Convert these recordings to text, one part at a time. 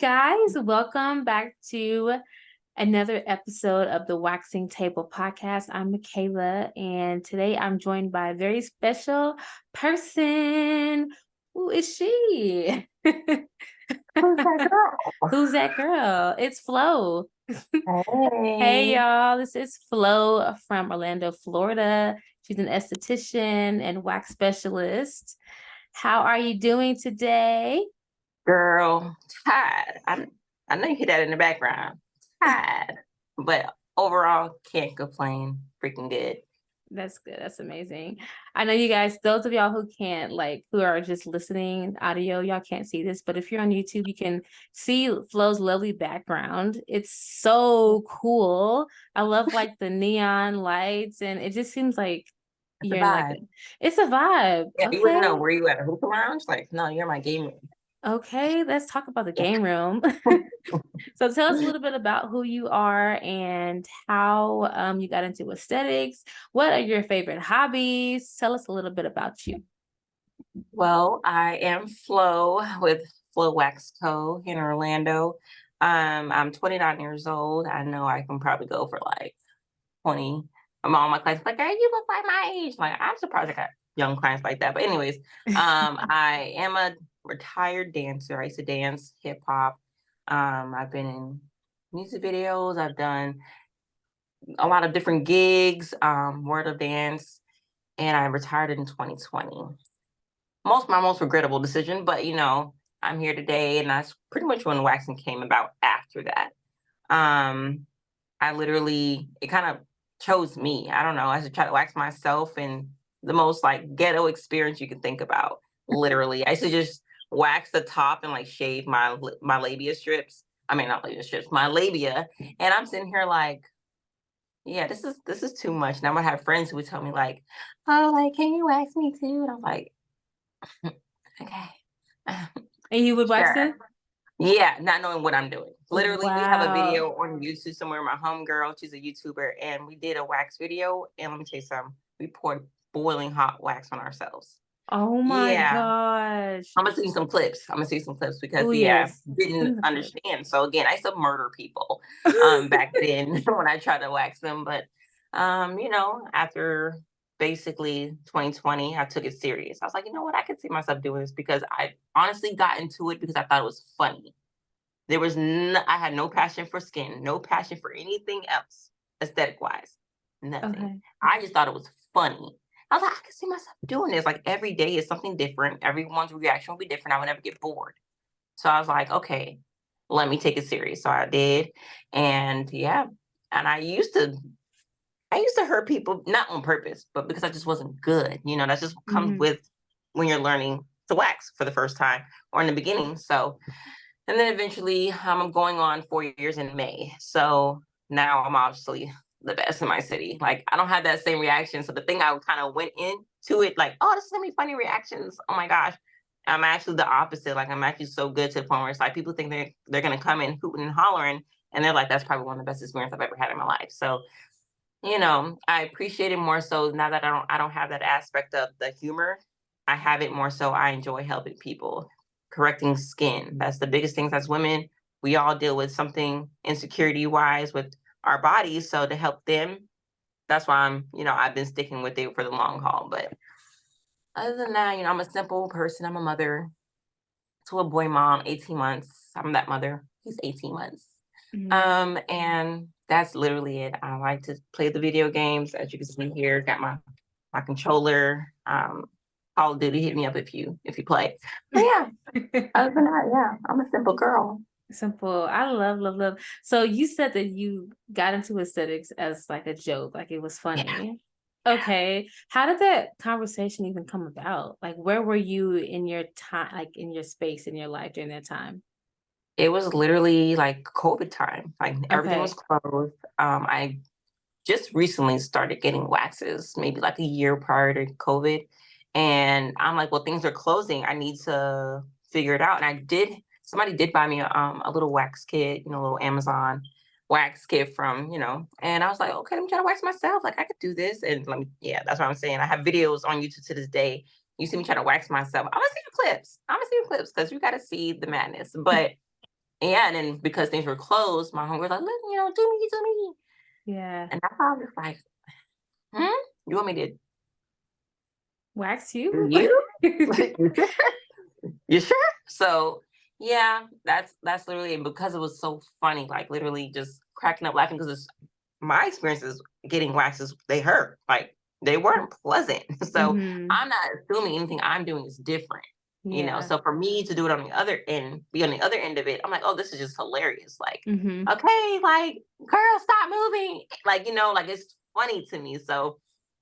guys, welcome back to another episode of the Waxing Table podcast. I'm Michaela, and today I'm joined by a very special person. Who is she? Who's that girl? Who's that girl? It's Flo. Hey, Hey, y'all. This is Flo from Orlando, Florida. She's an esthetician and wax specialist. How are you doing today? girl, tired. I know you hear that in the background. Tired, but overall, can't complain. Freaking good. That's good. That's amazing. I know you guys, those of y'all who can't, who are just listening audio, y'all can't see this, but if you're on YouTube, you can see Flo's lovely background. It's so cool. I love the neon lights, and it just seems like It's a you're in vibe. it's a vibe. Yeah, you wouldn't Okay. know where you at a hookah lounge. Like, no, you're my game room. Okay, let's talk about the game room. So tell us a little bit about who you are and how you got into aesthetics. What are your favorite hobbies? Tell us a little bit about you. Well, I am Flo with Flo Wax Co in Orlando. I'm 29 years old. I know I can probably go for like 20. All my clients like, hey, you look like my age. Like, I'm surprised I got young clients like that. But anyways, I am a retired dancer. I used to dance hip hop. I've been in music videos. I've done a lot of different gigs, Word of Dance, and I retired in 2020. My most regrettable decision, but I'm here today, and that's pretty much when waxing came about after that. I literally, it kind of chose me. I don't know. I should try to wax myself, and the most ghetto experience you can think about. Literally, I used to just wax the top and shave my labia strips. I mean, not labia strips, my labia. And I'm sitting here like, yeah, this is too much. And I'm gonna have friends who would tell me oh, can you wax me too? And I'm like, okay, And you would wax sure. it? Yeah, not knowing what I'm doing. Literally, we have a Wow. video on YouTube somewhere. My homegirl, she's a YouTuber, and we did a wax video. And let me tell you something, we poured boiling hot wax on ourselves. Oh my Yeah, gosh. I'm gonna see some clips. because Oh, yeah, yes. didn't understand. So again, I used to murder people back then when I tried to wax them. But after basically 2020, I took it serious. I was like, you know what, I could see myself doing this because I honestly got into it because I thought it was funny. I had no passion for skin, no passion for anything else, aesthetic wise, nothing. Okay. I just thought it was funny. I was like, I can see myself doing this. Like every day is something different. Everyone's reaction will be different. I would never get bored. So I was like, okay, let me take it serious. So I did. And yeah. And I used to hurt people, not on purpose, but because I just wasn't good. That just comes Mhm. with when you're learning to wax for the first time or in the beginning. So and then eventually, I'm going on 4 years in May. So now I'm obviously the best in my city. Like, I don't have that same reaction. So the thing I kind of went into it like, oh, this is gonna be funny reactions. Oh my gosh. I'm actually the opposite. Like, I'm actually so good to the point where it's like people think they're gonna come in hooting and hollering, and they're like, that's probably one of the best experiences I've ever had in my life. So, I appreciate it more so now that I don't have that aspect of the humor. I have it more so I enjoy helping people, correcting skin. That's the biggest things as women. We all deal with something insecurity wise with our bodies. So to help them, that's why I've been sticking with it for the long haul. But other than that, I'm a simple person. I'm a mother to a boy mom, 18 months. I'm that mother. He's 18 months. Mhm. And that's literally it. I like to play the video games. As you can see here, got my controller. Call of Duty, hit me up if you play. But yeah, other than that, yeah, I'm a simple girl. Simple. I love, love, love. So you said that you got into aesthetics as a joke, like it was Yeah. funny. Okay. How did that conversation even come about? Like, where were you in your time, in your space in your life during that time? It was literally like COVID time. Like everything was Okay. closed. I just recently started getting waxes, maybe like a year prior to COVID. And I'm like, well, things are closing. I need to figure it out. And somebody did buy me a little wax kit, a little Amazon wax kit and I was like, okay, let me try to wax myself. Like I could do this. And yeah, that's what I'm saying. I have videos on YouTube to this day. You see me try to wax myself. I'm gonna see the clips. I'm gonna see the clips because you got to see the madness. But yeah, and then because things were closed, my homegirl was like, "Look, do me." Yeah. And I was like, you want me to Wax do you? you? You sure? So yeah, that's literally, and because it was so funny, like literally just cracking up laughing because my experiences getting waxes, they hurt. Like they weren't pleasant. So Mm-hmm. I'm not assuming anything I'm doing is different. Yeah. So for me to do it on the other end, be on the other end of it, I'm like, oh, this is just hilarious. Like, Mm-hmm. okay, like, girl, stop moving. Like, like it's funny to me. So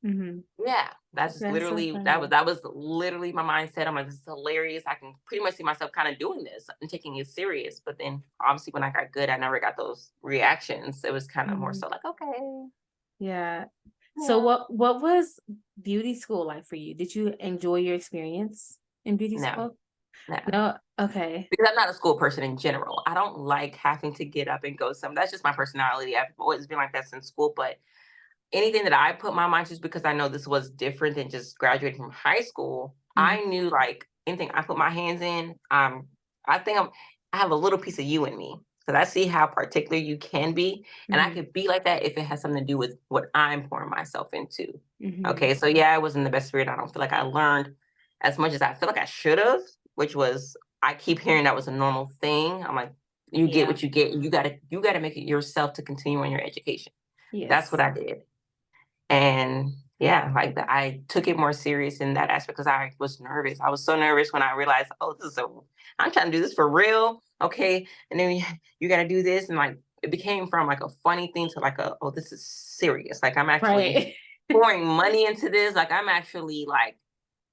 Mm-hmm. yeah, that's just That's so literally funny. that was literally my mindset. I'm like, this is hilarious. I can pretty much see myself kind of doing this and taking it serious. But then obviously when I got good, I never got those reactions. It was kind of more Mm-hmm. so like, okay, Yeah. So yeah. what was beauty school like for you? Did you enjoy your experience in beauty No, school? no. No. Okay. Because I'm not a school person in general. I don't like having to get up and go some. That's just my personality. I've always been like that since school. But anything that I put my mind to, just because I know this was different than just graduating from high school, Mm-hmm. I knew like anything I put my hands in, I think I have a little piece of you in me. Because I see how particular you can be. And I Mm-hmm. could be like that if it has something to do with what I'm pouring myself into. Mm-hmm. Okay. So yeah, I was in the best spirit. I don't feel like I learned as much as I feel like I should have, which was I keep hearing that was a normal thing. I'm like, you get Yeah. what you get. You gotta make it yourself to continue on your education. That's what Yes. I did. And yeah, like I took it more serious in that aspect because I was nervous. I was so nervous when I realized, oh, I'm trying to do this for real. Okay. And then you got to do this. And like, it became from like a funny thing to like oh, this is serious. Like I'm actually Right. pouring money into this. Like I'm actually like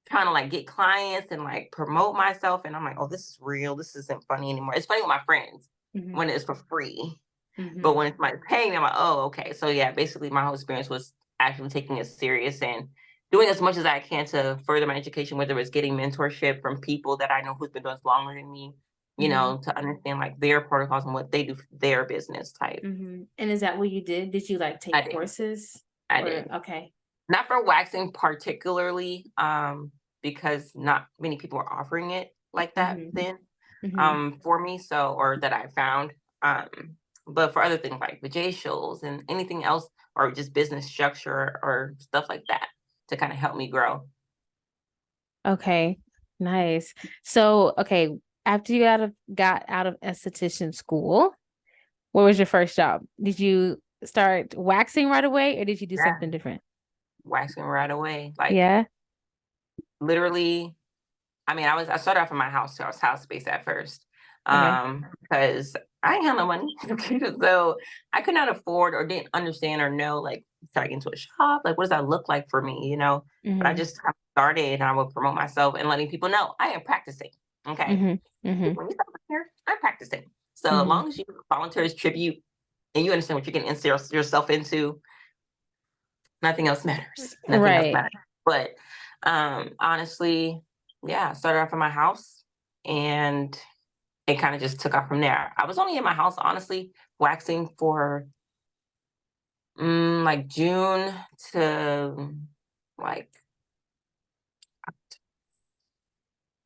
trying to like get clients and like promote myself. And I'm like, oh, this is real. This isn't funny anymore. It's funny with my friends Mm-hmm. when it's for free. But Mm-hmm. when it's my paying, I'm like, oh, okay. So yeah, basically my whole experience was actually taking it serious and doing as much as I can to further my education, whether it's getting mentorship from people that I know who's been doing this longer than me, Mm-hmm. to understand like their protocols and what they do for their business type. Mm-hmm. And is that what you did? Did you like I take did. courses I or did. okay. Not for waxing particularly, because not many people are offering it like that Mm-hmm. then, Mm-hmm. for me. So, or that I found, but for other things like shows and anything else, or just business structure or stuff like that to kind of help me grow. Okay. Nice. So, okay, after you got out of esthetician school, what was your first job? Did you start waxing right away or did you do Yeah, something different? waxing right away. Like Yeah. literally, I mean, I started off in my house, so I was house based at first, Okay. because I ain't had no money, so I could not afford or didn't understand or know like should I get into a shop, like what does that look like for me. But I Mm-hmm. just kinda started and I would promote myself and letting people know I am practicing. Okay, Mm-hmm. Mm-hmm. when you stop here, I'm practicing. So as Mm-hmm. long as you volunteer as tribute and you understand what you're getting into yourself into, nothing else matters. Nothing else Right. matters. But honestly, yeah, I started off in my house and it kind of just took off from there. I was only in my house, honestly, waxing for like June to like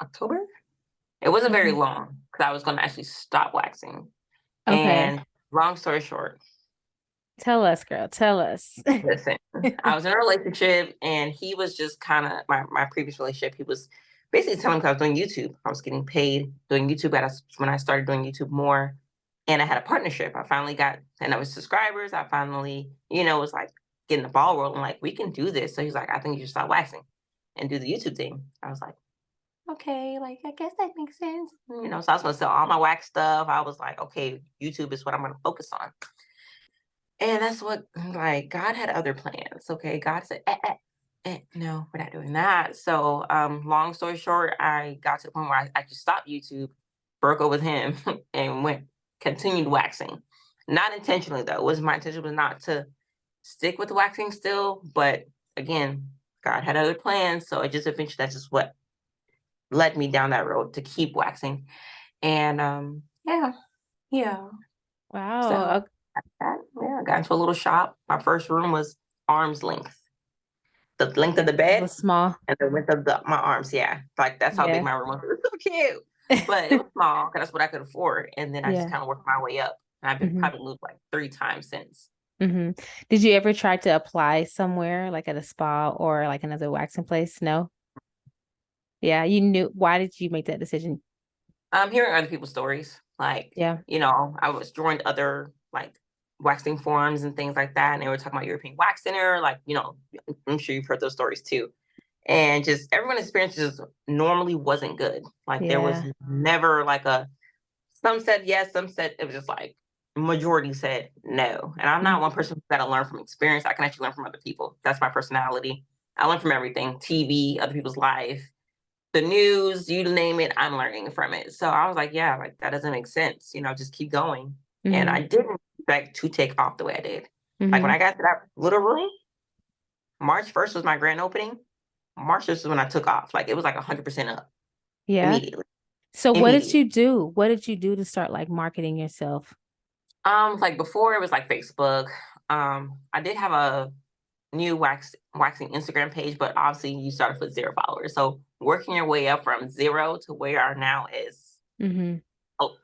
October. It wasn't very Mm-hmm. long because I was going to actually stop waxing. Okay. And long story short, Tell us, girl. Tell us. listen, I was in a relationship and he was just kind of my previous relationship. He was basically telling me 'cause I was doing YouTube. I was getting paid doing YouTube when I started doing YouTube more. And I had a partnership. I finally got, and I was subscribers. I finally, was like getting the ball rolling, like, we can do this. So he's like, I think you should start waxing and do the YouTube thing. I was like, okay, like, I guess that makes sense. So I was going to sell all my wax stuff. I was like, okay, YouTube is what I'm going to focus on. And that's what, like, God had other plans. Okay. God said, no, we're not doing that. So, long story short, I got to the point where I just stopped YouTube, broke up with him, and continued waxing. Not intentionally, though. My intention was not to stick with waxing still. But again, God had other plans. So it just eventually, that's just what led me down that road to keep waxing. And yeah, yeah. So Wow. yeah, I got into a little shop. My first room was arm's length, the length of the It bed was small. and the width of my arms. Yeah, like that's how big Yeah. my room was. It was so cute. but it was small because that's what I could afford. And then I just Yeah. kind of worked my way up. And I've been Hmm. probably moved like 3 times since. Hmm. Did you ever try to apply somewhere, like at a spa or like another waxing place? No. Yeah, you knew. Why did you make that decision? Hearing other people's stories, like, Yeah. I was joined other like waxing forums and things like that, and they were talking about European Wax Center, like, I'm sure you've heard those stories too. And just everyone's experience just normally wasn't good. Like there was Yeah. never like some said yes, some said it was just like majority said no. And I'm not one person who's got to learn from experience. I can actually learn from other people. That's my personality. I learn from everything, TV, other people's life, the news, you name it, I'm learning from it. So I was like, yeah, like that doesn't make sense. Just keep going. And Mm-hmm. I didn't expect to take off the way I did. Like when Mm-hmm. I got to that little room, March 1st was my grand opening. March 1st is when I took off. Like it was like 100% up Yeah. immediately. So what did Immediately. you do? What did you do to start like marketing yourself? Like before it was like Facebook. I did have a new waxing Instagram page, but obviously you started with 0 followers. So working your way up from 0 to where you are now is Mm-hmm.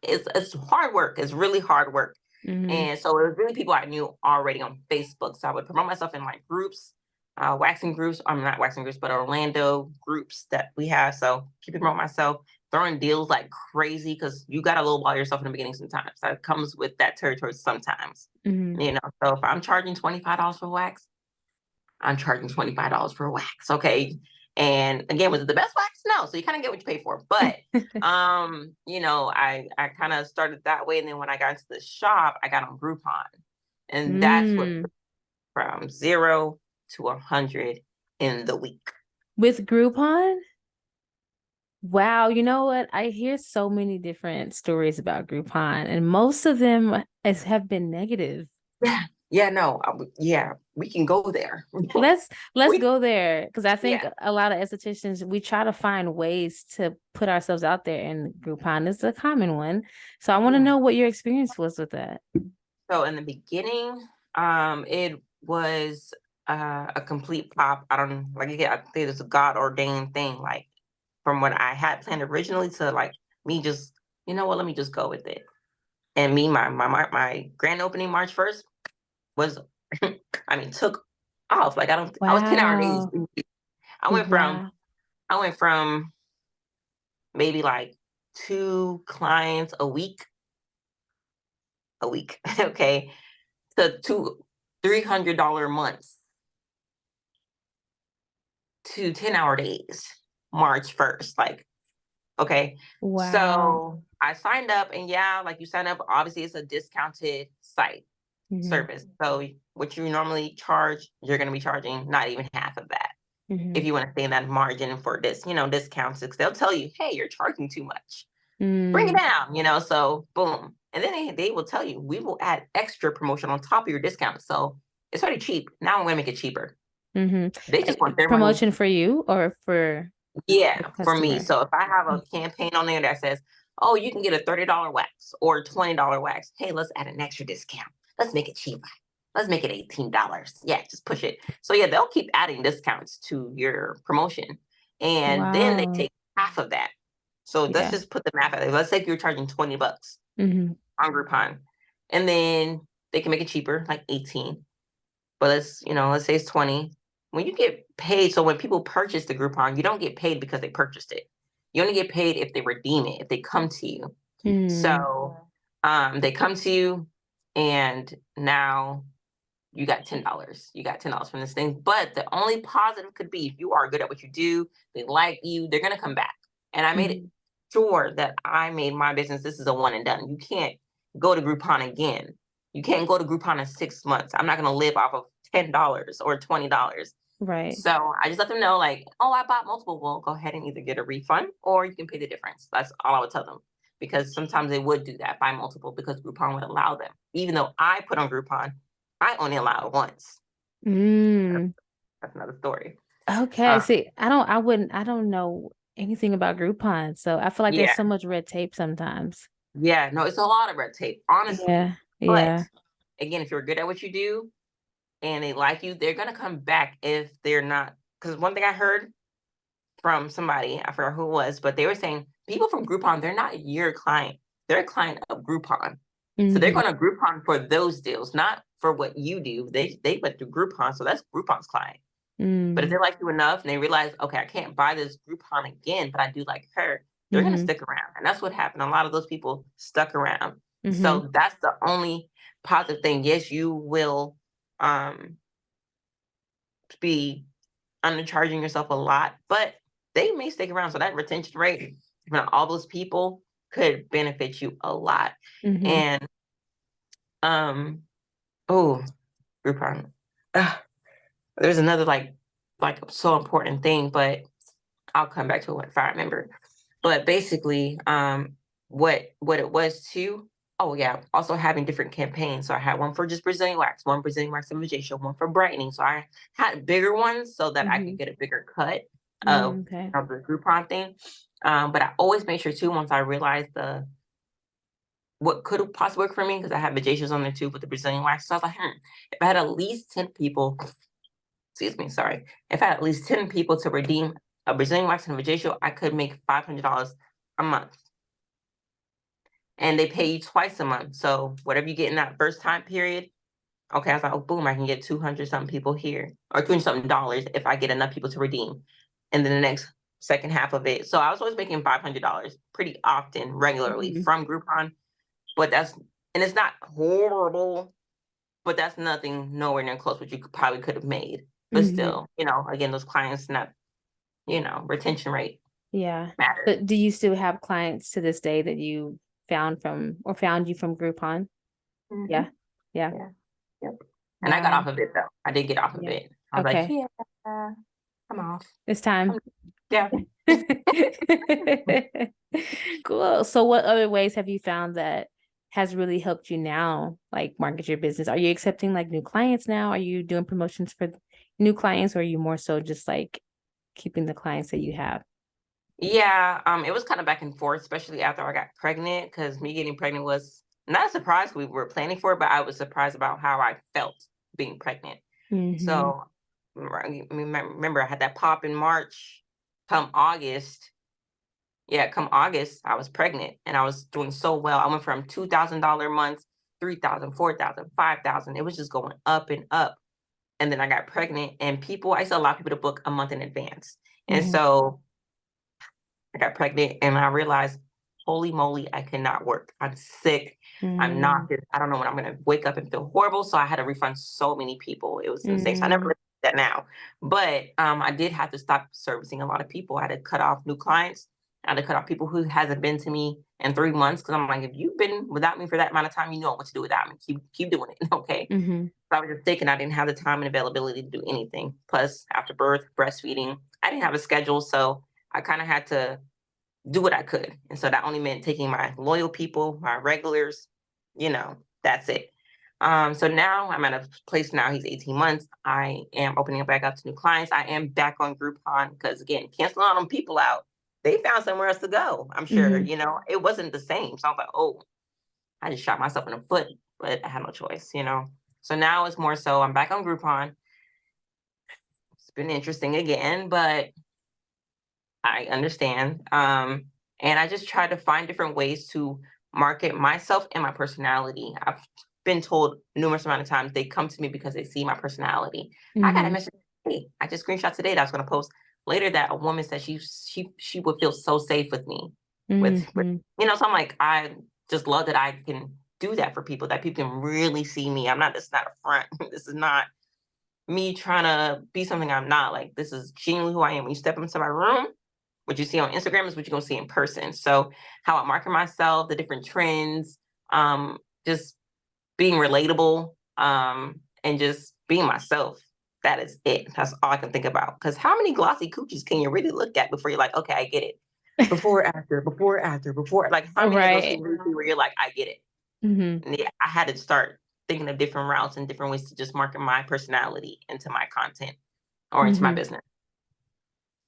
it's hard work. It's really hard work. Mm-hmm. And so it was really people I knew already on Facebook. So I would promote myself in like groups, waxing groups. I'm not waxing groups, but Orlando groups that we have. So keep promoting myself, throwing deals like crazy because you got to lowball yourself in the beginning sometimes. That comes with that territory sometimes. Mm-hmm. So if I'm charging $25 for wax, I'm charging $25 for a wax. Okay. And again, was it the best wax? No. So you kind of get what you pay for. But I kind of started that way. And then when I got into the shop, I got on Groupon. And that's what Mm. from 0 to 100 in the week. With Groupon? Wow, you know what? I hear so many different stories about Groupon, and most of them have been negative. Yeah. Yeah, no. Yeah, we can go there. Let's we go there because I think yeah. a lot of estheticians we try to find ways to put ourselves out there, and Groupon is a common one. So I want to Yeah. know what your experience was with that. So in the beginning, it was a complete pop. I don't like again, I think it's a God ordained thing. Like from what I had planned originally to like me just, let me just go with it. And me, my grand opening March 1st was, took off. Like I was 10-hour days. Wow. I went from Wow. I went from maybe like 2 clients a week, okay, to $300 months to 10-hour days, March 1st. Like, okay. Wow. So I signed up and yeah, like you sign up, obviously it's a discounted site Hmm. service. So what you normally charge, you're going to be charging not even half of that. If Hmm. you want to stay in that margin for this, discounts, because they'll tell you, hey, you're charging too much. Bring it Mm. down, so boom. And then they will tell you, we will add extra promotion on top of your discount. So it's already cheap. Now I'm going to make it cheaper. Hmm. They just want their money. Promotion for you or for the Yeah, for me. customer? So if I have a campaign on there that says, oh, you can get a $30 wax or $20 wax. Hey, let's add an extra discount. Let's make it cheaper. Let's make it $18. Yeah, just push it. So yeah, they'll keep adding discounts to your promotion. And then they Wow. take half of that. So let's Yeah. just put the math out there. Let's say you're charging $20 Hmm. on Groupon. And then they can make it cheaper, like 18. But let's say it's 20. When you get paid, so when people purchase the Groupon, you don't get paid because they purchased it. You only get paid if they redeem it, if they come to you. Mm. So they come to you and now you got $10. You got $10 from this thing. But the only positive could be if you are good at what you do, they like you, they're gonna come back. And I made it Mhm. sure that I made my business, this is a one and done. You can't go to Groupon again. You can't go to Groupon in 6 months. I'm not gonna live off of $10 or $20. Right. So I just let them know, like, oh, I bought multiple. Well, go ahead and either get a refund or you can pay the difference. That's all I would tell them. Because sometimes they would do that, buy multiple, because Groupon would allow them. Even though I put on Groupon, I only allow it once. Mm. That's another story. Okay. Uh, See, I don't know anything about Groupon, so I feel like there's yeah, so much red tape sometimes. yeah, no, it's a lot of red tape, honestly. Yeah. But Yeah. again, if you're good at what you do and they like you, they're gonna come back if they're not. Because one thing I heard from somebody, I forgot who it was, but they were saying people from Groupon, they're not your client. They're a client of Groupon. So they're going to Groupon for those deals, not for what you do. They went through Groupon, so that's Groupon's client. But if they like you enough and they realize, okay, I can't buy this Groupon again, but I do like her, they're going to stick around. And that's what happened. A lot of those people stuck around. So that's the only positive thing. Yes, you will be undercharging yourself a lot, but they may stick around. So that retention rate from all those people could benefit you a lot. And oh, Groupon. There's another like so important thing, but I'll come back to it if I remember. But basically, what it was too. Oh yeah, also having different campaigns. So I had one for just Brazilian wax, one Brazilian wax and facial, one for brightening. So I had bigger ones so that I could get a bigger cut of the Groupon thing. But I always make sure too, once I realized what could have possibly worked for me, because I had vajacials on there too with the Brazilian wax. So I was like, if I had at least 10 people, if I had at least 10 people to redeem a Brazilian wax and a vajacial, I could make $500 a month. And they pay you twice a month. So whatever you get in that first time period, okay, I was like, oh, boom, I can get 200 something people here, or 200 something dollars if I get enough people to redeem. And then the next second half of it. So I was always making $500 pretty often, regularly from Groupon. But it's not horrible, but that's nothing nowhere near close what you probably could have made. But still, again, those clients, not, retention rate. Yeah. Matters. But do you still have clients to this day that you found you from Groupon? Yeah. Yep. And I got off of it though. I did get off of it. I was like, yeah, I'm off. It's time. Yeah. Cool. So what other ways have you found that has really helped you now, like market your business? Are you accepting like new clients now? Are you doing promotions for new clients, or are you more so just like keeping the clients that you have? Yeah, it was kind of back and forth, especially after I got pregnant, because me getting pregnant was not a surprise. We were planning for it, but I was surprised about how I felt being pregnant. So remember, I had that pop in March. Come August, I was pregnant and I was doing so well. I went from $2,000 months, 3,000, 4,000, 5,000. It was just going up and up. And then I got pregnant, and I used to allow people to book a month in advance. And so I got pregnant and I realized, holy moly, I cannot work. I'm sick. I'm nauseous. I don't know when I'm going to wake up and feel horrible. So I had to refund so many people. It was insane. So I never did that now. But I did have to stop servicing a lot of people. I had to cut off new clients. I had to cut off people who hasn't been to me in 3 months. Because I'm like, if you've been without me for that amount of time, you know what to do without me. Keep doing it. Okay. So I was just thinking I didn't have the time and availability to do anything. Plus, after birth, breastfeeding, I didn't have a schedule. So I kind of had to do what I could. And so that only meant taking my loyal people, my regulars, that's it. So now I'm at a place now, he's 18 months. I am opening it back up to new clients. I am back on Groupon because, again, canceling all them people out, they found somewhere else to go. I'm sure, it wasn't the same. So I was like, oh, I just shot myself in the foot, but I had no choice, So now it's more so I'm back on Groupon. It's been interesting again, but I understand. And I just try to find different ways to market myself and my personality. I've been told numerous amount of times they come to me because they see my personality. I got a message today. I just screenshot today that I was going to post later that a woman said she would feel so safe with me. With so I'm like, I just love that I can do that for people, that people can really see me. This is not a front. This is not me trying to be something I'm not. Like, this is genuinely who I am. When you step into my room, what you see on Instagram is what you're going to see in person. So how I market myself, the different trends, just being relatable, and just being myself. That is it. That's all I can think about. Because how many glossy coochies can you really look at before you're like, okay, I get it? Before, after. Like, how many of those where you're like, I get it? And yeah, I had to start thinking of different routes and different ways to just market my personality into my content or into my business.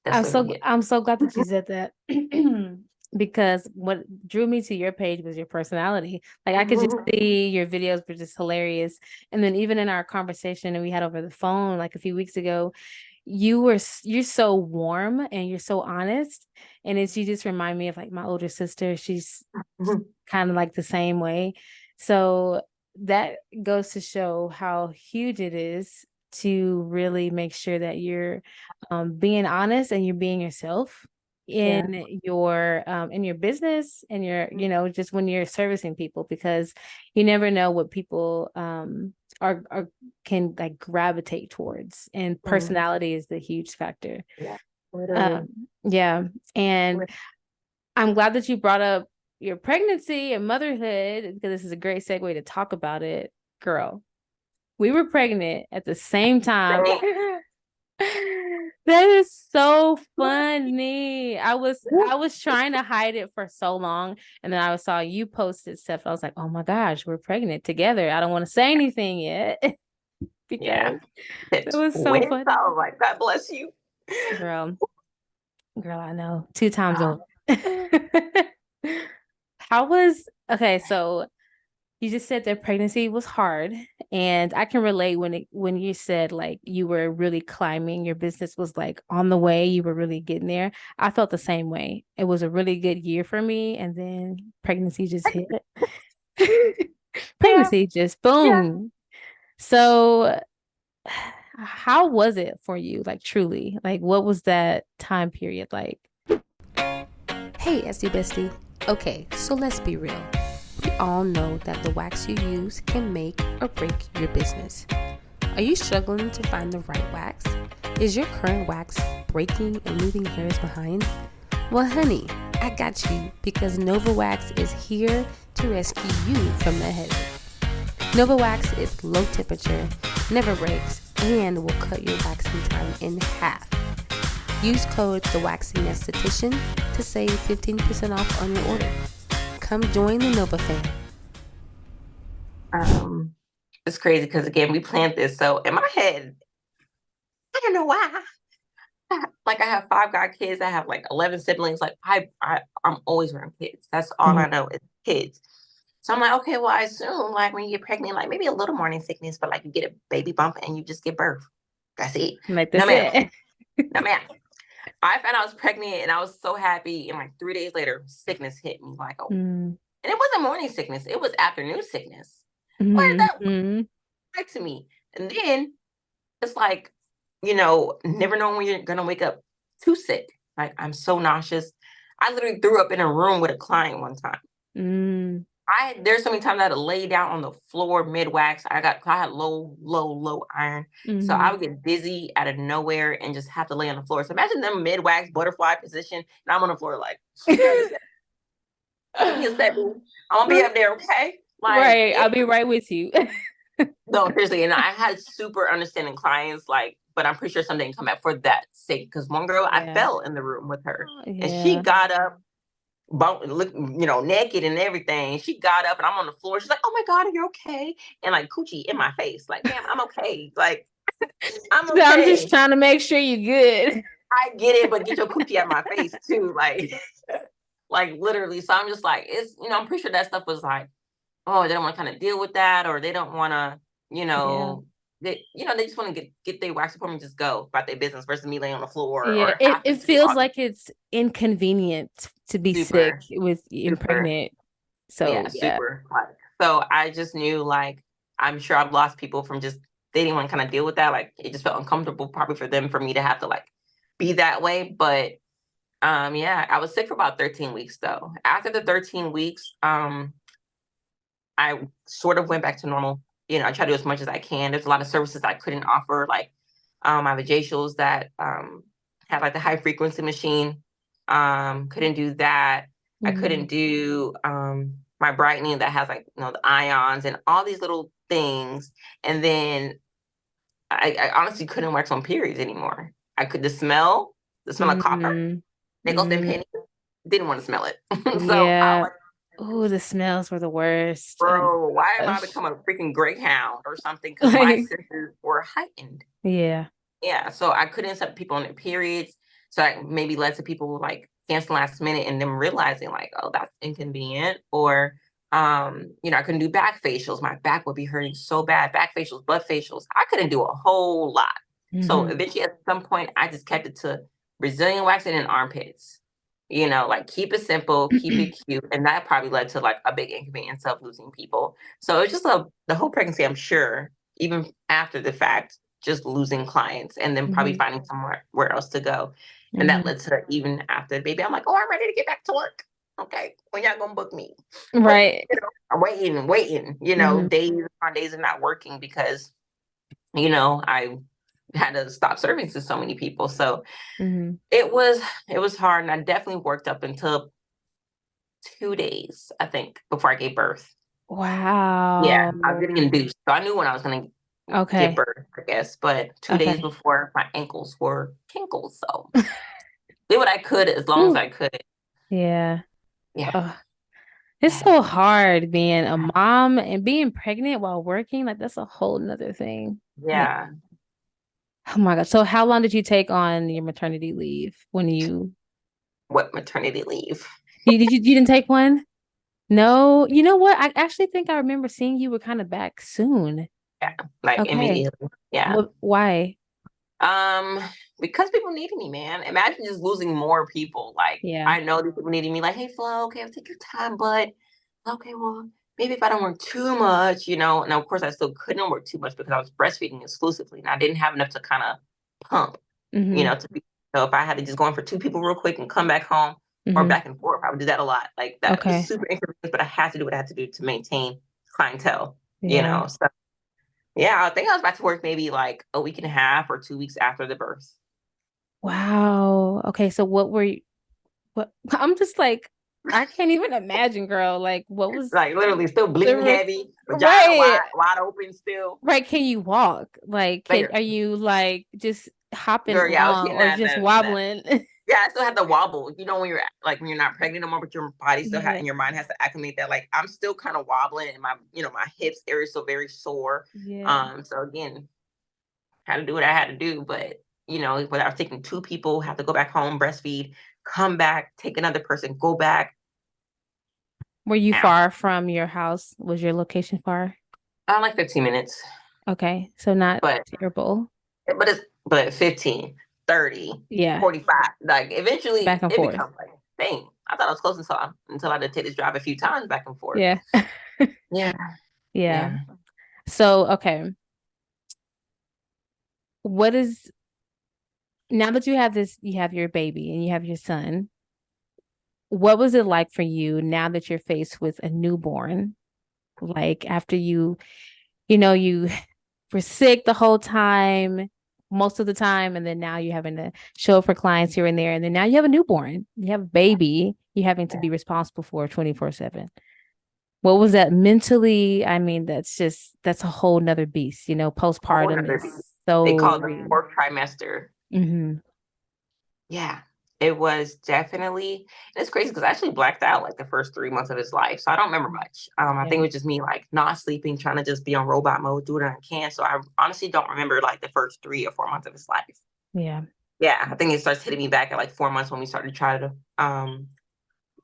I'm so glad that you said that. Because what drew me to your page was your personality. Like, I could just see your videos were just hilarious. And then even in our conversation that we had over the phone, like a few weeks ago, you're so warm and you're so honest. And you just remind me of like my older sister. She's kind of like the same way. So that goes to show how huge it is to really make sure that you're being honest and you're being yourself Yeah. in your business and your just when you're servicing people, because you never know what people are can like gravitate towards, and personality is the huge factor. Yeah. Literally. Yeah. And I'm glad that you brought up your pregnancy and motherhood, because this is a great segue to talk about it. Girl, we were pregnant at the same time. That is so funny. I was trying to hide it for so long, and then I saw you posted stuff. I was like, oh my gosh, we're pregnant together. I don't want to say anything yet because it was so funny. I was like, God bless you. Girl, I know. 2 times over. Okay, so you just said that pregnancy was hard, and I can relate when you said like you were really climbing, your business was like on the way, you were really getting there. I felt the same way. It was a really good year for me, and then pregnancy just hit. Pregnancy just boom. So how was it for you? Like truly, like what was that time period like? Hey, Esty Bestie. Okay, so let's be real. We all know that the wax you use can make or break your business. Are you struggling to find the right wax? Is your current wax breaking and leaving hairs behind? Well, honey, I got you, because Nova Wax is here to rescue you from the headache. Nova Wax is low temperature, never breaks, and will cut your waxing time in half. Use code Thewaxingesthetician to save 15% off on your order. Come join the Nova fam. It's crazy because again, we planned this. So in my head, I don't know why. Like I have 5 god kids. I have like 11 siblings. Like I'm always around kids. That's all I know is kids. So I'm like, okay, well, I assume like when you get pregnant, like maybe a little morning sickness, but like you get a baby bump and you just give birth. That's it. Like that's it. No, ma'am. I found out I was pregnant and I was so happy. And like 3 days later, sickness hit me. Like, oh, and it wasn't morning sickness. It was afternoon sickness. Where did that back to me? And then it's like, never knowing when you're going to wake up too sick. Like, I'm so nauseous. I literally threw up in a room with a client one time. There's so many times I had to lay down on the floor mid-wax. I had low iron. So I would get dizzy out of nowhere and just have to lay on the floor. So imagine them mid-wax butterfly position. And I'm on the floor like, give me a second. I'm going to be up there, okay? Like, right. I'll be right with you. No, seriously. And I had super understanding clients, like, but I'm pretty sure some didn't come back for that sake. Because one girl, I fell in the room with her. And she got up, naked and everything. She got up and I'm on the floor. She's like, oh my God, are you okay? And like coochie in my face. Like, damn, I'm okay. Like, I'm okay. I'm just trying to make sure you're good. I get it, but get your coochie out my face too. Like literally. So I'm just like, it's, I'm pretty sure that stuff was like, oh, they don't want to kind of deal with that, or they don't want to, they just want to get their wax appointment and just go about their business versus me laying on the floor. Yeah, it feels like it's inconvenient to be sick with pregnant. So super. So I just knew, like, I'm sure I've lost people from just, they didn't want to kind of deal with that. Like, it just felt uncomfortable probably for me to have to like be that way. But I was sick for about 13 weeks though. After the 13 weeks, I sort of went back to normal. I try to do as much as I can. There's a lot of services I couldn't offer. Like, I have a J-Shows that have like the high frequency machine. Couldn't do that. I couldn't do my brightening that has like, the ions and all these little things. And then I honestly couldn't wax on periods anymore. The smell of copper, nickels and pennies, didn't want to smell it. So oh, the smells were the worst. Bro, why am I become a freaking greyhound or something? Because my senses were heightened. Yeah. So I couldn't accept people on their periods. So that maybe led to people like canceling last minute and them realizing like, oh, that's inconvenient. Or, I couldn't do back facials. My back would be hurting so bad. Back facials, butt facials. I couldn't do a whole lot. So Mhm. eventually at some point I just kept it to Brazilian waxing and armpits. Like keep it simple, keep it cute. And that probably led to like a big inconvenience of losing people. So it's just the whole pregnancy, I'm sure, even after the fact, just losing clients and then probably Mhm. finding somewhere where else to go. And that Mhm. led to even after the baby, I'm like, oh, I'm ready to get back to work. Okay, when y'all gonna book me? But Right. I'm waiting, Mhm. days on days of not working because I had to stop serving to so many people. So Mhm. it was hard. And I definitely worked up until 2 days, I think, before I gave birth. Yeah, Wow. I was getting induced. So I knew when I was going to give Okay. birth, I guess. But 2 days Okay. before, my ankles were kinkled. So did what I could as long as Whew. I could. Yeah. Yeah. Ugh. It's Yeah. so hard being a mom and being pregnant while working. Like that's a whole nother thing. Like, Yeah. oh my God. So how long did you take on your maternity leave when What maternity leave? you didn't take one? No. You know what? I actually think I remember seeing you were kind of back soon. Yeah. Like Okay. immediately. Yeah. What, why? Um, because people needed me, man. Imagine just losing more people. Like Yeah. I know these people needed me. Like, hey, Flo, okay, I'll take your time, but okay, well, maybe if I don't work too much. And of course, I still couldn't work too much because I was breastfeeding exclusively, and I didn't have enough to kind of pump. Mm-hmm. To be. So if I had to just go in for two people real quick and come back home or Mm-hmm. back and forth, I would do that a lot. Like that was Okay. super inconvenient, but I had to do what I had to do to maintain clientele. Yeah. So yeah, I think I was back to work maybe like a week and a half or 2 weeks after the birth. Wow. Okay. So what I'm just like, I can't even imagine, girl. Like what was Like literally still the bleeding heavy, vagina right. wide open still. Right. Can you walk? Like, Like, are you like just hopping girl, yeah, I was along getting or that just that wobbling? yeah, I still had the wobble. When you're like when you're not pregnant no more, but your body still Yeah. and your mind has to acclimate that. Like I'm still kind of wobbling and my hips area is still very sore. Yeah. So again, had to do what I had to do, but when I was taking two people, have to go back home, breastfeed, come back, take another person, go back. Were you Ow. far from your house? Was your location far? I like 15 minutes, Okay. So not but terrible. but 15, 30, Yeah. 45. Like eventually Back and it forth. becomes like, dang, I thought I was close until I did take this drive a few times back and forth. Yeah. Yeah. Yeah. Yeah. So, okay. What is now that you have your baby and you have your son, what was it like for you now that you're faced with a newborn? Like after you were sick the whole time, most of the time, and then now you're having to show up for clients here and there, and then now you have a newborn, you have a baby, you're having to be responsible for 24/7. What was that mentally? I mean, that's a whole nother beast, Whole postpartum nother is beast. They call it the so fourth trimester. hmm Yeah. It was definitely, and it's crazy because I actually blacked out like the first 3 months of his life. So I don't remember much. I think yeah, it was just me like not sleeping, trying to just be on robot mode, do what I can. So I honestly don't remember like the first 3 or 4 months of his life. yeah, Yeah, I think it starts hitting me back at like 4 months when we started trying to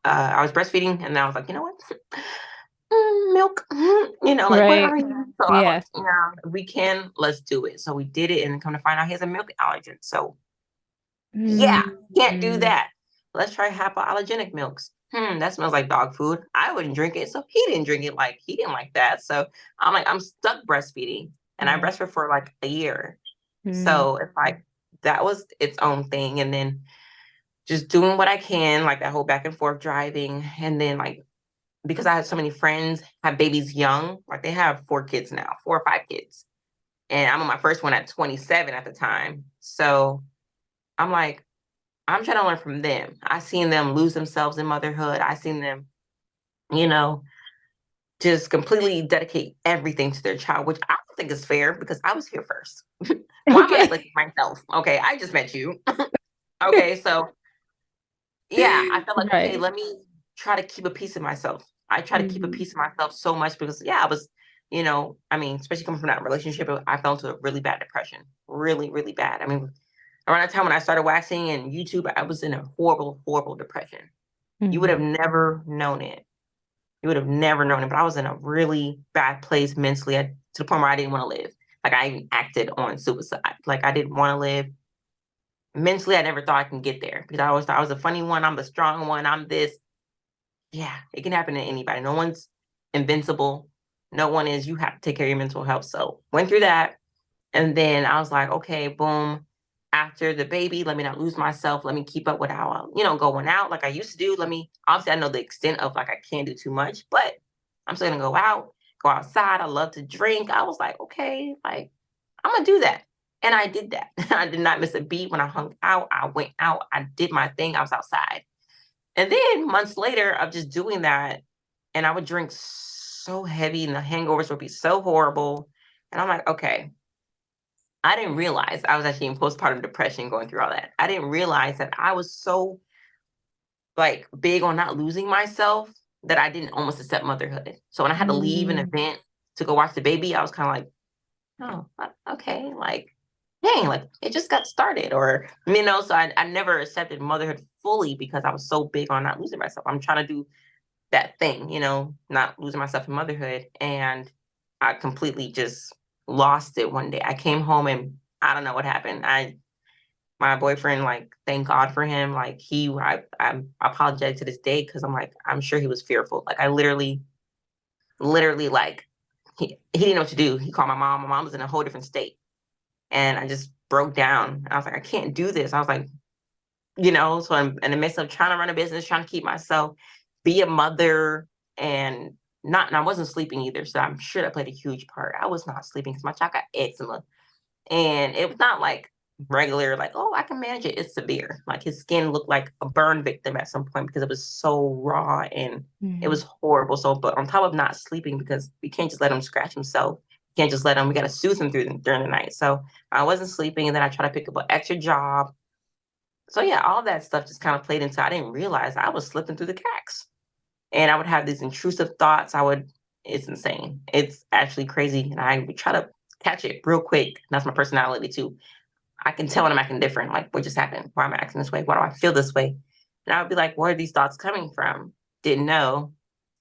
I was breastfeeding and I was like, you know what? Milk, like where right, are you? So I'm yeah, like, yeah, we can, let's do it. So we did it and come to find out he has a milk allergen. So yeah, can't do mm-hmm. that. Let's try hypoallergenic milks. That smells like dog food. I wouldn't drink it. So he didn't drink it, like he didn't like that. So I'm like, I'm stuck breastfeeding. And I Yeah, breastfed for like a year. mm, So it's like that was its own thing. And then just doing what I can, like that whole back and forth driving. And then like because I had so many friends have babies young, like they have 4 kids now, 4 or 5 kids. And I'm on my first one at 27 at the time. So I'm like, I'm trying to learn from them. I seen them lose themselves in motherhood. I seen them, you know, just completely dedicate everything to their child, which I don't think is fair because I was here first. Why am I okay, neglecting myself? Okay, I just met you. Okay, so yeah, I felt like, okay, right, let me try to keep a piece of myself. I try to keep a hmm piece of myself so much because, yeah, I was, especially coming from that relationship, I fell into a really bad depression. Really, really bad. I mean, around the time when I started waxing and YouTube, I was in a horrible, horrible depression. You would have hmm never known it. You would have never known it, but I was in a really bad place mentally to the point where I didn't want to live. Like I even acted on suicide. Like I didn't want to live. Mentally, I never thought I can get there because I always thought I was the funny one. I'm the strong one. I'm this. Yeah, it can happen to anybody. No one's invincible. No one is. You have to take care of your mental health. So went through that. And then I was like, okay, boom. After the baby, let me not lose myself. Let me keep up with how, going out like I used to do. Obviously, I know the extent of like I can't do too much, but I'm still going to go outside. I love to drink. I was like, okay, like I'm going to do that. And I did that. I did not miss a beat when I hung out. I went out. I did my thing. I was outside. And then months later of just doing that, and I would drink so heavy and the hangovers would be so horrible. And I'm like, okay, I didn't realize I was actually in postpartum depression going through all that. I didn't realize that I was so like big on not losing myself that I didn't almost accept motherhood. So when I had to leave an event to go watch the baby, I was kind of like, oh, okay, like, dang, like it just got started. Or, so I never accepted motherhood fully because I was so big on not losing myself. I'm trying to do that thing, not losing myself in motherhood. And I completely just lost it one day. I came home and I don't know what happened. My boyfriend, like, thank God for him. Like I apologize to this day because I'm like, I'm sure he was fearful. Like I literally, like he didn't know what to do. He called my mom. My mom was in a whole different state. And I just broke down. I was like, I can't do this. I was like, so I'm in the midst of trying to run a business, trying to keep myself, be a mother, and I wasn't sleeping either. So I'm sure that played a huge part. I was not sleeping because my child got eczema. And it was not like regular, like, oh, I can manage it. It's severe. Like his skin looked like a burn victim at some point because it was so raw and it was horrible. So, but on top of not sleeping, because we can't just let him scratch himself. We can't just let him, we got to soothe him during the night. So I wasn't sleeping. And then I tried to pick up an extra job. So yeah, all that stuff just kind of played into, I didn't realize I was slipping through the cracks. And I would have these intrusive thoughts. It's insane. It's actually crazy. And I would try to catch it real quick. That's my personality too. I can tell when I'm acting different. Like, what just happened? Why am I acting this way? Why do I feel this way? And I would be like, where are these thoughts coming from? Didn't know.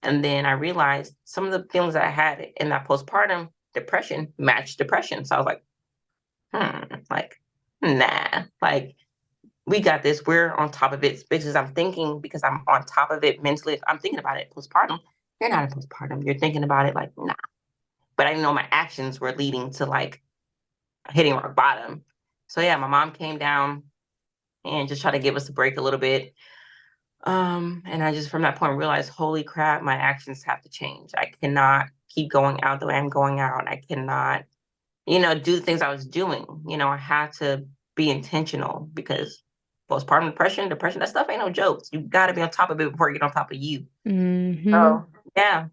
And then I realized some of the feelings that I had in that postpartum depression matched depression. So I was like, nah, like, we got this. We're on top of it because I'm thinking, because I'm on top of it mentally. I'm thinking about it postpartum. You're not in postpartum. You're thinking about it like, nah. But I know my actions were leading to like hitting rock bottom. So yeah, my mom came down and just tried to give us a break a little bit. And I just from that point realized, holy crap, my actions have to change. I cannot keep going out the way I'm going out. I cannot, do the things I was doing. I had to be intentional because postpartum depression, that stuff ain't no jokes. You got to be on top of it before you get on top of you. So yeah,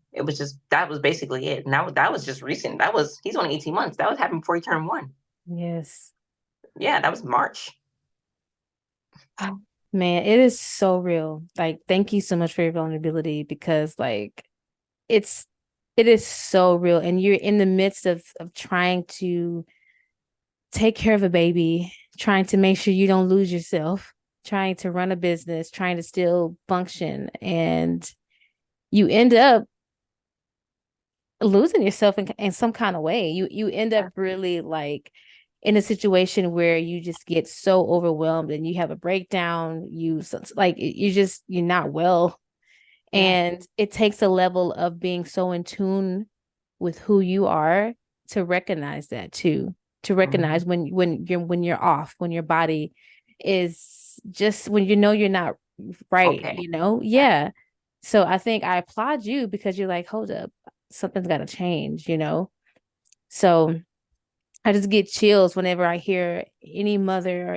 that was basically it. And that was just recent. He's only 18 months. That was happened before he turned 1. Yes. Yeah, that was March. Man, it is so real. Like, thank you so much for your vulnerability because like it is so real. And you're in the midst of trying to take care of a baby, trying to make sure you don't lose yourself, trying to run a business, trying to still function. And you end up losing yourself in some kind of way. You end up really like in a situation where you just get so overwhelmed and you have a breakdown. You're not well. And it takes a level of being so in tune with who you are to recognize that too. To recognize when you're off, when your body is just when you're not right, Okay. Yeah. So I think I applaud you because you're like, hold up, something's got to change, So I just get chills whenever I hear any mother or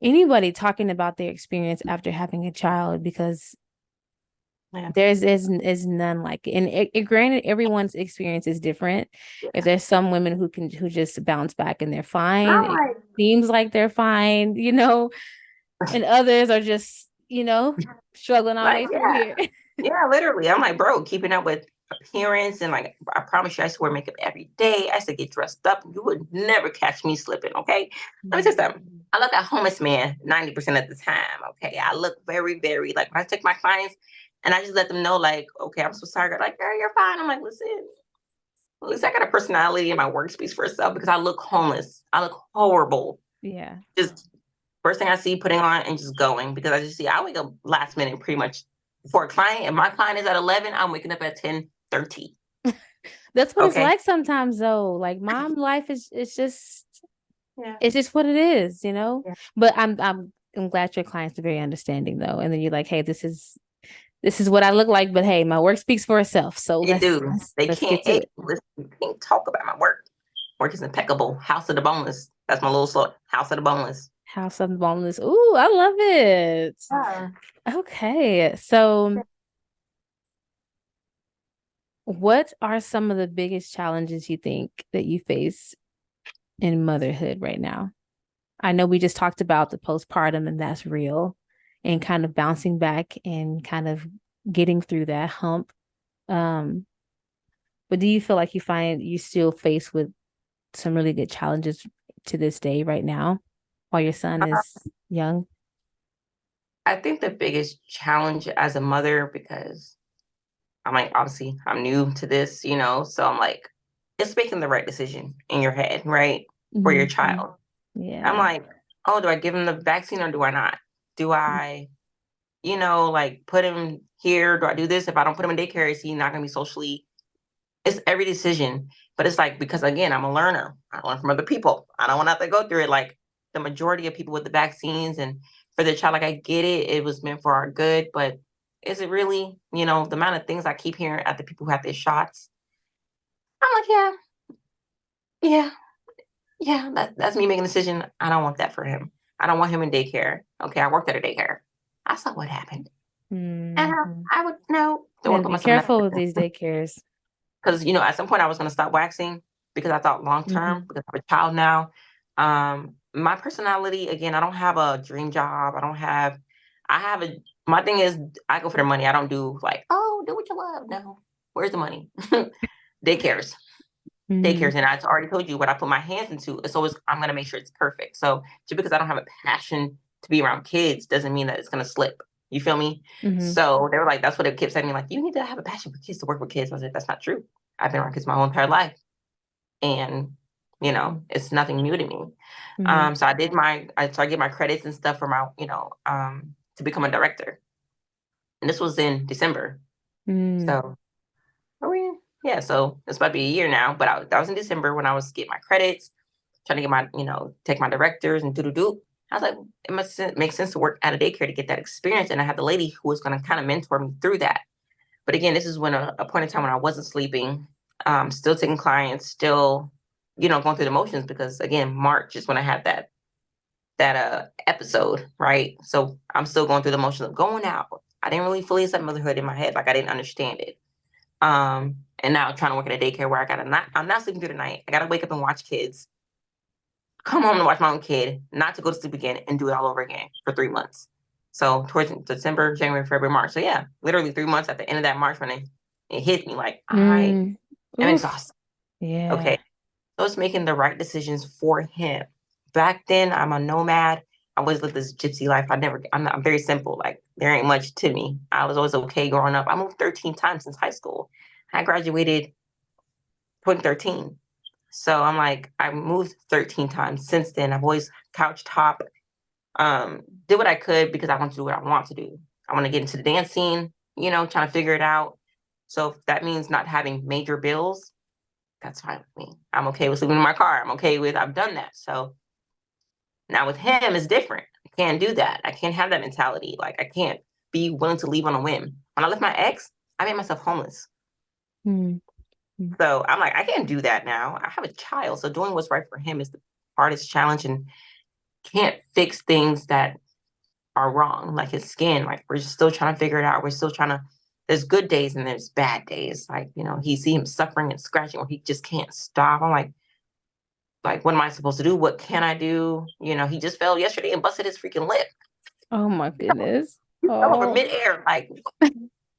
anybody talking about their experience after having a child because there's none like it. And granted, everyone's experience is different. If there's some women who just bounce back and they're fine, it seems like they're fine, and others are just, struggling all the way through here. Yeah, literally. I'm like, bro, keeping up with appearance and like I promise you I used to wear makeup every day. I used to get dressed up. You would never catch me slipping, okay? Let me tell you something. I look a homeless man 90% of the time. Okay. I look very, very like when I take my clients and I just let them know, like, okay, I'm so sorry. Like, girl, you're fine. I'm like, listen, at least I got a personality and my work speaks for itself because I look homeless. I look horrible. Yeah. Just first thing I see, putting on and just going because I wake up last minute pretty much for a client. If my client is at 11, I'm waking up at 10:30. That's what it's Okay. like sometimes though. Like mom life is it's just Yeah. it's just what it is, you know? Yeah. But I'm glad your clients are very understanding though. And then you're like, hey, this is what I look like, but hey, my work speaks for itself. So They let's do. They let's can't. get to Hey, it. listen, you can't talk about my work. Work is impeccable. House of the boneless. That's my little slogan. House of the boneless. House of the Boneless. Ooh, I love it. Yeah. Okay. So what are some of the biggest challenges you think that you face in motherhood right now? I know we just talked about the postpartum and that's real and kind of bouncing back and kind of getting through that hump. Um, but do you feel like you find you still faced with some really good challenges to this day right now while your son is young? I think the biggest challenge as a mother, because I'm like, obviously, I'm new to this, so I'm like, it's making the right decision in your head, right? For your Mhm. child. Yeah. I'm like, oh, do I give him the vaccine or do I not? Do I, like put him here? Do I do this? If I don't put him in daycare, is he not going to be socially? It's every decision. But it's like, because again, I'm a learner. I learn from other people. I don't want to have to go through it. Like the majority of people with the vaccines and for their child, like I get it. It was meant for our good. But is it really, the amount of things I keep hearing at the people who have their shots? I'm like, yeah, that's me making a decision. I don't want that for him. I don't want him in daycare. Okay, I worked at a daycare. I saw what happened. And Mhm. I would, no, don't want Gotta to put be myself in that careful with position. these daycares. Because, at some point I was going to stop waxing because I thought long term, because I have a child now. My personality, again, I don't have a dream job. My thing is, I go for the money. I don't do like, oh, do what you love. No, where's the money? Daycares. Mhm. And I already told you what I put my hands into. It's always, I'm going to make sure it's perfect. So just because I don't have a passion to be around kids doesn't mean that it's going to slip. You feel me? Mhm. So they were like, that's what they kept saying to me, like, you need to have a passion for kids to work with kids. I was like, that's not true. I've been around kids my whole entire life. And, it's nothing new to me. Mhm. So I started getting my credits and stuff for my, to become a director. And this was in December. Mhm. So, yeah, so it's about to be a year now, but that was in December when I was getting my credits, trying to get my, take my directors and do. I was like, it must make sense to work at a daycare to get that experience. And I had the lady who was going to kind of mentor me through that. But again, this is when a point in time when I wasn't sleeping, still taking clients, still, going through the motions because again, March is when I had that episode, right? So I'm still going through the motions of going out. I didn't really fully accept motherhood in my head, like I didn't understand it. And now I'm trying to work at a daycare where I'm not sleeping through the night. I gotta wake up and watch kids, come home and watch my own kid, not to go to sleep again and do it all over again for 3 months. So towards December, January, February, March. So yeah, literally 3 months at the end of that March when it hit me like I Mm. am Oof. exhausted. Yeah. Okay. So it's making the right decisions for him. Back then I'm a nomad. I always lived this gypsy life. I'm very simple. Like there ain't much to me. I was always okay growing up. I moved 13 times since high school. I graduated 2013. So I'm like, I moved 13 times since then. I've always couch top, did what I could because I want to do what I want to do. I want to get into the dance scene, trying to figure it out. So if that means not having major bills, that's fine with me. I'm okay with sleeping in my car. I've done that. So now with him, it's different. I can't do that. I can't have that mentality. Like I can't be willing to leave on a whim. When I left my ex, I made myself homeless. Mhm. So I'm like, I can't do that now. I have a child. So doing what's right for him is the hardest challenge and can't fix things that are wrong, like his skin. Like we're still trying to figure it out. We're still trying to, there's good days and there's bad days. Like, he see him suffering and scratching or he just can't stop. I'm like, what am I supposed to do? What can I do? He just fell yesterday and busted his freaking lip. Oh my goodness. He fell over Oh, midair. Like,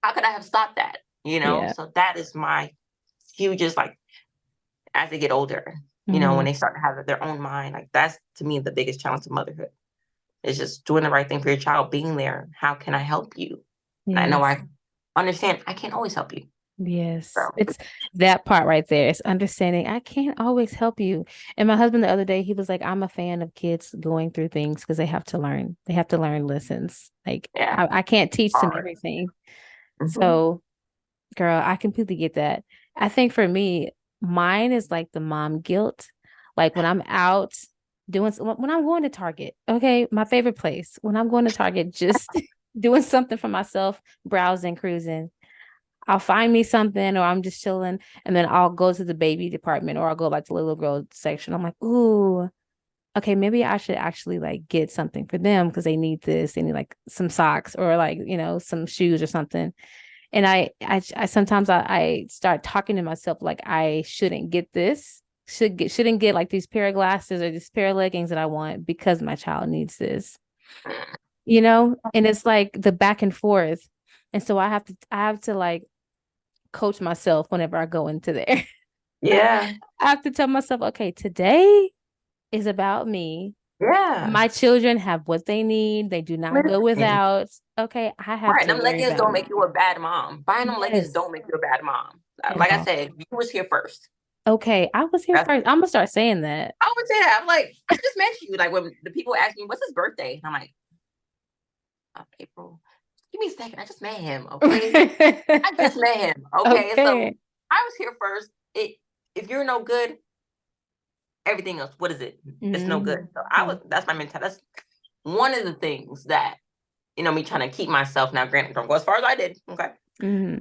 how could I have stopped that? yeah. So that is my hugest, like, as they get older, when Mhm. they start to have their own mind, like that's to me the biggest challenge of motherhood. Is just doing the right thing for your child, being there. How can I help you? And I know Yes. I understand I can't always help you. Yes, So it's that part right there. It's understanding I can't always help you. And my husband the other day, he was like, I'm a fan of kids going through things because they have to learn. They have to learn lessons. Like yeah, I can't teach them hard. everything. Mhm. So, girl, I completely get that. I think for me, mine is like the mom guilt. Like when I'm out when I'm going to Target, okay, my favorite place, when I'm going to Target, just doing something for myself, browsing, cruising. I'll find me something, or I'm just chilling, and then I'll go to the baby department, or I'll go like to the little girl section. I'm like, ooh, okay, maybe I should actually like get something for them because they need this. They need like some socks or like, some shoes or something. And I sometimes I start talking to myself like I shouldn't get this, shouldn't get like these pair of glasses or this pair of leggings that I want because my child needs this, and it's like the back and forth. And so I have to like coach myself whenever I go into there. Yeah, I have to tell myself, okay, today is about me. yeah. My children have what they need. They do not go Listen. without. Okay, I have Right, to them worry leggings about don't me. make you a bad mom. Buying them leggings Yes, don't make you a bad mom. at Like I all. said, you was here first. Okay, I was here That's, first. I'm gonna start saying that. I would say that. I'm like, I just met you. Like when the people ask me, "What's his birthday?" And I'm like, April. Give me a second. I just met him. Okay, I just met him. Okay, so Okay. I was here first. If you're no good, everything else, what is it? It's no good. So that's my mentality. That's one of the things that, me trying to keep myself now, granted, don't go as far as I did. Okay.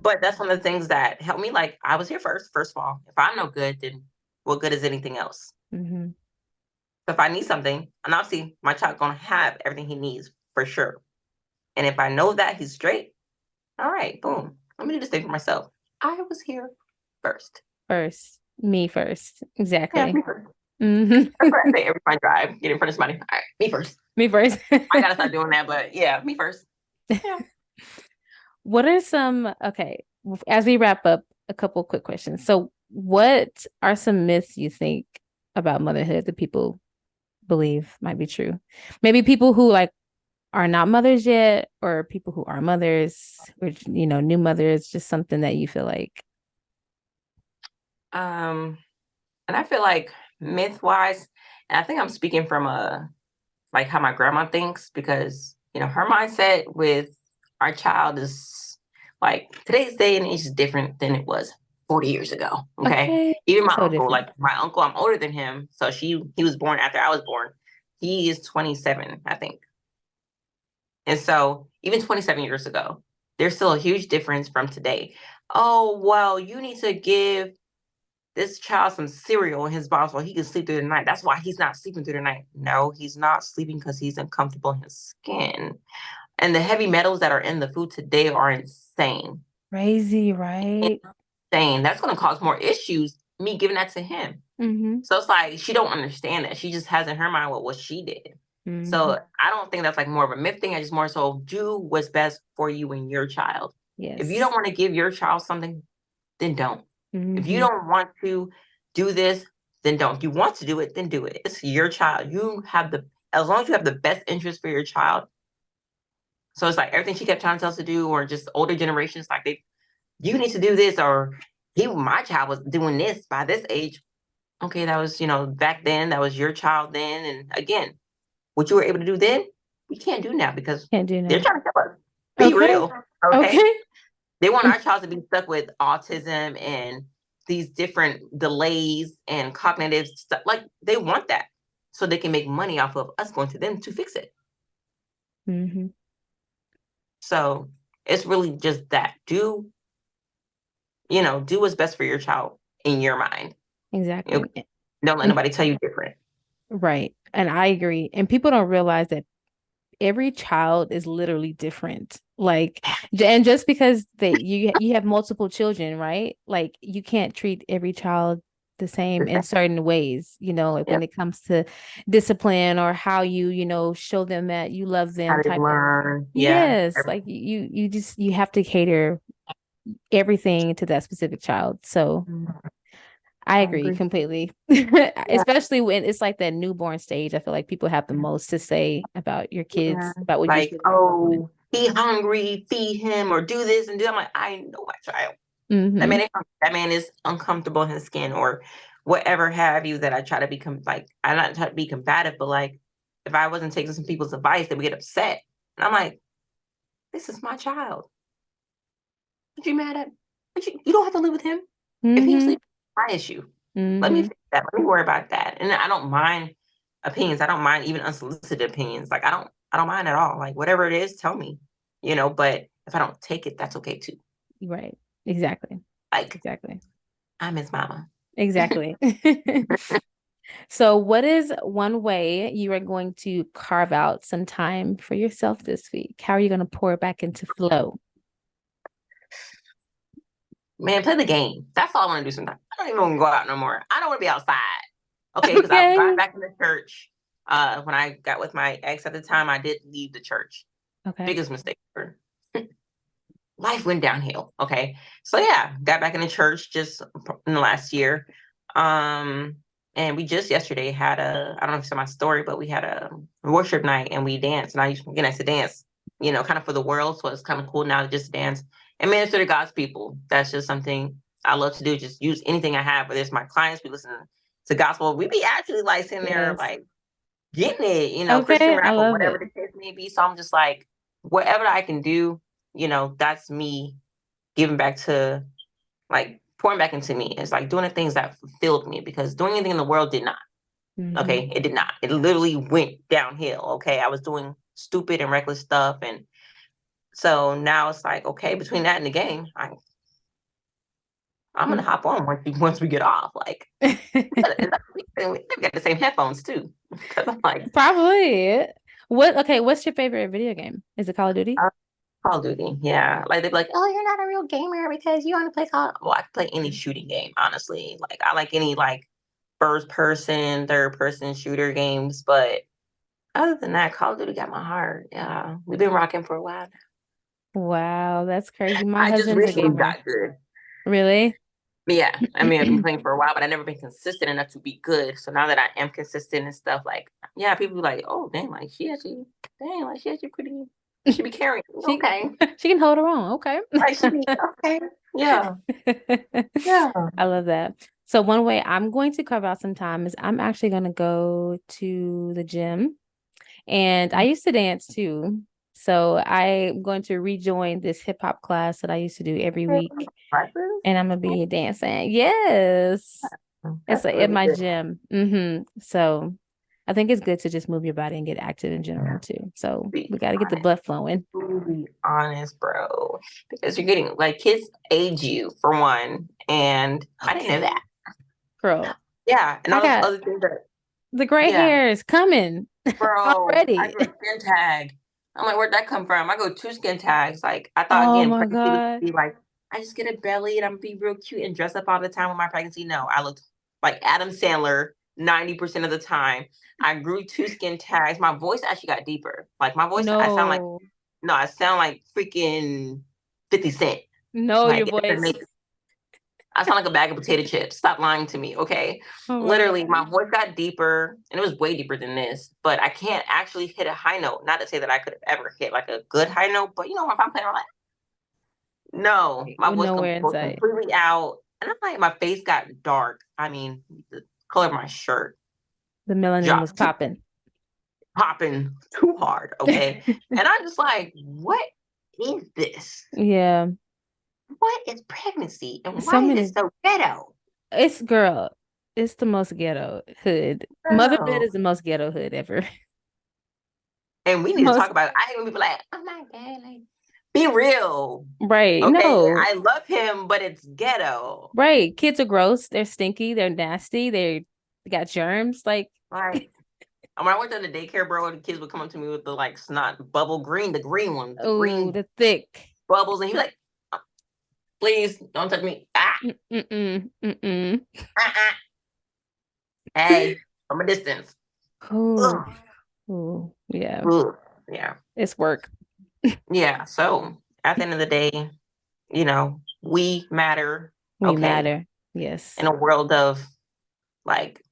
But that's one of the things that helped me. Like, I was here first of all. If I'm no good, then what good is anything else? Mm-hmm. So if I need something, and obviously my child gonna have everything he needs for sure. And if I know that he's straight, all right, boom. I'm gonna do this thing for myself. I was here first. First, me first. Yeah, Exactly. me first. Mm-hmm. That's what I say every time I drive, get in front of somebody. All right, me first. Me first. I gotta start doing that, but yeah, me first. Yeah. What are some, okay, as we wrap up, a couple quick questions. So, what are some myths you think about motherhood that people believe might be true? Maybe people who like are not mothers yet, or people who are mothers, or new mothers, just something that you feel like. And I feel like myth wise, and I think I'm speaking from like how my grandma thinks, because her mindset with our child is like today's day and age is different than it was 40 years ago. Okay. Okay. Even my So uncle, different. like my uncle, I'm older than him. So he was born after I was born. He is 27, I think. And so even 27 years ago, there's still a huge difference from today. Oh, well, you need to give this child some cereal in his bottle so he can sleep through the night. That's why he's not sleeping through the night. No, he's not sleeping because he's uncomfortable in his skin. And the heavy metals that are in the food today are insane. Crazy, right? Insane. That's going to cause more issues, me giving that to him. Mm-hmm. So it's like she don't understand that. She just has in her mind what she did. Mm-hmm. So I don't think that's like more of a myth thing. I just more so do what's best for you and your child. Yes. If you don't want to give your child something, then don't. Mm-hmm. If you don't want to do this, then don't. If you want to do it, then do it. It's your child. As long as you have the best interest for your child. So it's like everything she kept trying to tell us to do, or just older generations, like you need to do this, or my child was doing this by this age. Okay, that was, back then, that was your child then. And again, what you were able to do then, we can't do now because Can't do they're now. trying to kill us. Be real. Okay. They want our child to be stuck with autism and these different delays and cognitive stuff. Like they want that so they can make money off of us going to them to fix it. Mm-hmm. So it's really just that. Do what's best for your child in your mind. Exactly. Don't let nobody tell you different. Right. And I agree. And people don't realize that every child is literally different. Like, and just because you have multiple children, right? Like you can't treat every child the same in certain ways, like when it comes to discipline or how you show them that you love them. How they learn. Yes. Like you have to cater everything to that specific child. So I agree completely. Especially when it's like that newborn stage. I feel like people have the most to say about your kids, about what like, you oh, he hungry, feed him, or do this and do that. I'm like, I know my child. Mhm. That man is uncomfortable in his skin or whatever have you, that I try to become like, I not try to be combative, but like if I wasn't taking some people's advice, they would get upset. And I'm like, this is my child. What you mad at? You don't have to live with him. If he Mhm. sleeps, my issue. Let me Mhm. fix that. Let me worry about that. And I don't mind opinions. I don't mind even unsolicited opinions. Like I don't mind at all. Like whatever it is, tell me. But if I don't take it, that's okay too. Right. Exactly. Like Exactly. I'm his mama. Exactly. So, what is one way you are going to carve out some time for yourself this week? How are you going to pour back into flow? Man, play the game. That's all I want to do sometimes. I don't even want to go out no more. I don't want to be outside. Okay, because I've Okay. gone back in the church. When I got with my ex at the time, I did leave the church. Okay. Biggest mistake ever. Life went downhill. Okay. So yeah, got back in the church just in the last year. And we just yesterday had I don't know if you saw my story, but we had a worship night and we danced. And I used to dance, kind of for the world. So it's kind of cool now to just dance and minister to God's people. That's just something I love to do. Just use anything I have, whether it's my clients, we listen to gospel. We be actually like sitting there Yes. like getting it, Christian Okay. I rap or love whatever it. the case may be. So I'm just like, whatever I can do, that's me giving back to, like, pouring back into me. It's like doing the things that fulfilled me, because doing anything in the world did not. Mhm. Okay. It did not. It literally went downhill. Okay. I was doing stupid and reckless stuff. And so now it's like, okay, between that and the game, I'm going to hop on once we get off. Like, we got the same headphones too. Cause I'm like, Probably. What's your favorite video game? Is it Call of Duty? Call of Duty, yeah. Like they'd be like, "Oh, you're not a real gamer because you only play Call." Well, I can play any shooting game, honestly. Like I like any like first person, third person shooter games, but other than that, Call of Duty got my heart. Yeah, we've been rocking for a while. Wow, that's crazy. My I just husband's a recently gamer. got good. Really? But yeah, I mean, I've been playing for a while, but I've never been consistent enough to be good. So now that I am consistent and stuff, like, yeah, people be like, "Oh, dang, like she actually pretty, she be carrying." She Okay, she can hold her own. Okay. like she be okay, yeah, yeah. I love that. So one way I'm going to carve out some time is I'm actually going to go to the gym. And I used to dance too. So I'm going to rejoin this hip hop class that I used to do every week. Classes? And I'm gonna be dancing. Yes. It's That's like at really my good. gym. So I think it's good to just move your body and get active in general too. So Be we got to get the honest. blood flowing. Be honest, bro. Because you're getting like kids age you for one, and I didn't know Okay. that. Girl, Yeah, and I all those got other things that, the gray yeah, hairs coming bro. I already. grew a skin tag. I'm like, where'd that come from? I go 2 skin tags. Like I thought Oh again, my pregnancy was God. to be like, I just get a belly and I'm be real cute and dress up all the time with my pregnancy. No, I looked like Adam Sandler 90% of the time. I grew 2 skin tags. My voice actually got deeper. Like my voice, I sound like, No, no, I sound like freaking 50 Cent. no, your Like it doesn't voice. make, I sound like a bag of potato chips. Stop lying to me, okay? Oh my Literally, my God. voice got deeper, and it was way deeper than this. But I can't actually hit a high note. Not to say that I could have ever hit like a good high note, but if I'm playing like, no, my With voice nowhere in goes sight. completely out, and I'm like, my face got dark. I mean, the color of my shirt The melanin was dropped, popping. popping too hard, okay? And I'm just like, what is this? Yeah. What is pregnancy, and So why is it many. so ghetto? It's the most ghetto hood. Motherhood Girl. is the most ghetto hood ever. And we need to talk Most about it. I ain't gonna be like, oh my God, like, be real. right. Okay, No. I love him, but it's ghetto. Right. Kids are gross. They're stinky. They're nasty. They got germs. Like, Like, when I worked at the daycare, bro, the kids would come up to me with the like snot bubble green, the green one, the oh, green the thick. bubbles, and he was like, "Oh, please don't touch me. Ah, Mm-mm. Mm-mm. ah, ah. Hey, from a distance. Oh, Ugh, oh, yeah. ugh. Yeah, It's work. yeah. So at the end of the day, we matter. We Okay, matter. Yes. in a world of like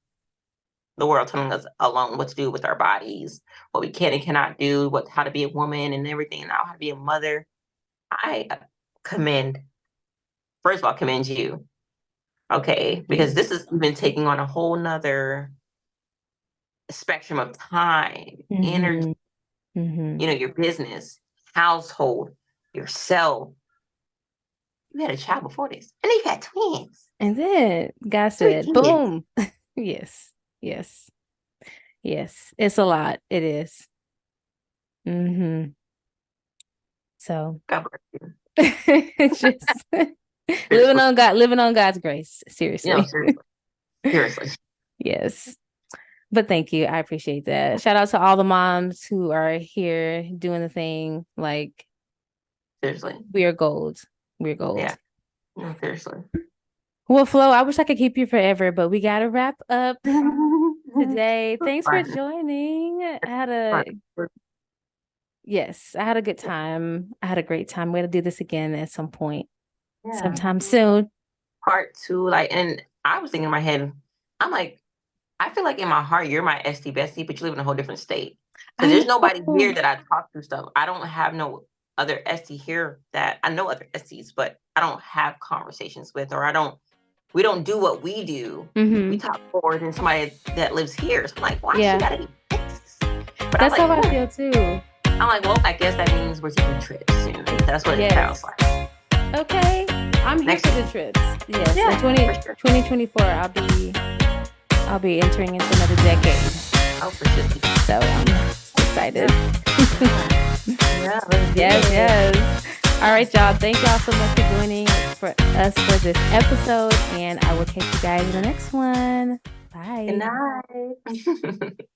the world telling us alone what to do with our bodies, what we can and cannot do, how to be a woman and everything, and how to be a mother. I commend first of all, commend you. Okay, because this has been taking on a whole nother spectrum of time, energy, your business, household, yourself. You had a child before this, and then you had twins. And then God said, boom. Yes. It's a lot. It is. So God bless you. just living on God's grace. Seriously. Seriously. Yes. But thank you. I appreciate that. Shout out to all the moms who are here doing the thing. Like, seriously, we are gold. We're gold. Yeah. No, seriously. Well, Flo, I wish I could keep you forever, but we gotta wrap up today. Thanks for joining. I had a good time. I had a great time. We're gonna do this again at some point, sometime soon. Part 2, and I was thinking in my head, I'm like, I feel like in my heart, you're my ST bestie, but you live in a whole different state. So there's nobody here that I talk to stuff. I don't have no other ST here that I know other STs, but I don't have conversations with, or we don't do what we do. We talk more than somebody that lives here. So I'm like, why she gotta be Texas? But that's how I feel too. I'm like, well, I guess that means we're taking trips. That's what it sounds like. Okay, I'm here for the trips. Yes, in 2024, I'll be entering into another decade. Oh, for sure. So I'm excited. Yes. All right, y'all. Thank y'all so much for joining us for this episode, and I will catch you guys in the next one. Bye. Good night.